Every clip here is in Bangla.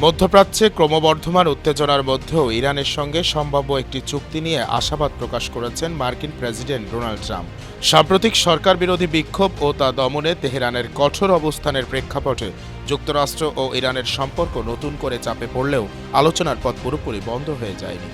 মধ্যপ্রাচ্যে ক্রমবর্ধমান উত্তেজনার মধ্যেও ইরানের সঙ্গে সম্ভাব্য একটি চুক্তি নিয়ে আশাবাদ প্রকাশ করেছেন মার্কিন প্রেসিডেন্ট ডোনাল্ড ট্রাম্প। সাম্প্রতিক সরকার বিরোধী বিক্ষোভ ও তা দমনে তেহরানের কঠোর অবস্থানের প্রেক্ষাপটে যুক্তরাষ্ট্র ও ইরানের সম্পর্ক নতুন করে চাপে পড়লেও আলোচনার পথ পুরোপুরি বন্ধ হয়ে যায়নি।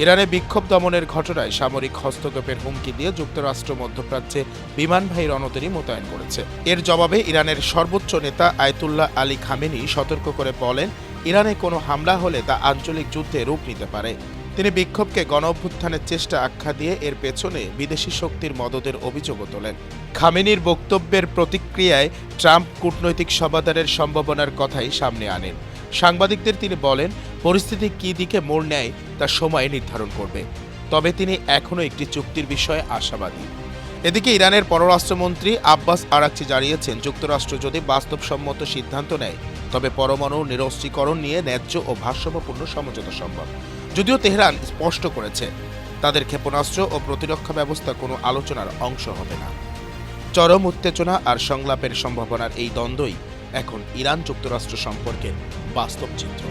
ইরানে বিক্ষোভ দমনের ঘটনায় সামরিক হস্তক্ষেপের হুমকি দিয়ে যুক্তরাষ্ট্র মধ্যপ্রাচ্যে বিমানবাহী রণতরী মোতায়েন করেছে। এর জবাবে ইরানের সর্বোচ্চ নেতা আয়াতুল্লাহ আলী খামেনি সতর্ক করে বলেন, ইরানে কোনো হামলা হলে তা আঞ্চলিক যুদ্ধে রূপ নিতে পারে। তিনি বিক্ষোভকে গণঅভ্যুত্থানের চেষ্টা আখ্যা দিয়ে এর পেছনে বিদেশি শক্তির মদদের অভিযোগও তোলেন। খামেনির বক্তব্যের প্রতিক্রিয়ায় ট্রাম্প কূটনৈতিক সমাধানের সম্ভাবনার কথাই সামনে আনেন। সাংবাদিকদের তিনি বলেন, পরিস্থিতি কী দিকে মোড় নেয় তা সময় নির্ধারণ করবে, তবে তিনি এখনও একটি চুক্তির বিষয়ে আশাবাদী। এদিকে ইরানের পররাষ্ট্রমন্ত্রী আব্বাস আরাকচি জানিয়েছেন, যুক্তরাষ্ট্র যদি বাস্তবসম্মত সিদ্ধান্ত নেয় তবে পরমাণু নিরস্ত্রীকরণ নিয়ে ন্যায্য ও ভারসাম্যপূর্ণ সমঝোতা সম্ভব। যদিও তেহরান স্পষ্ট করেছে তাদের ক্ষেপণাস্ত্র ও প্রতিরক্ষা ব্যবস্থা কোনো আলোচনার অংশ হবে না। চরম উত্তেজনা আর সংলাপের সম্ভাবনার এই দ্বন্দ্বই এখন ইরান যুক্তরাষ্ট্র সম্পর্কের বাস্তব চিত্র।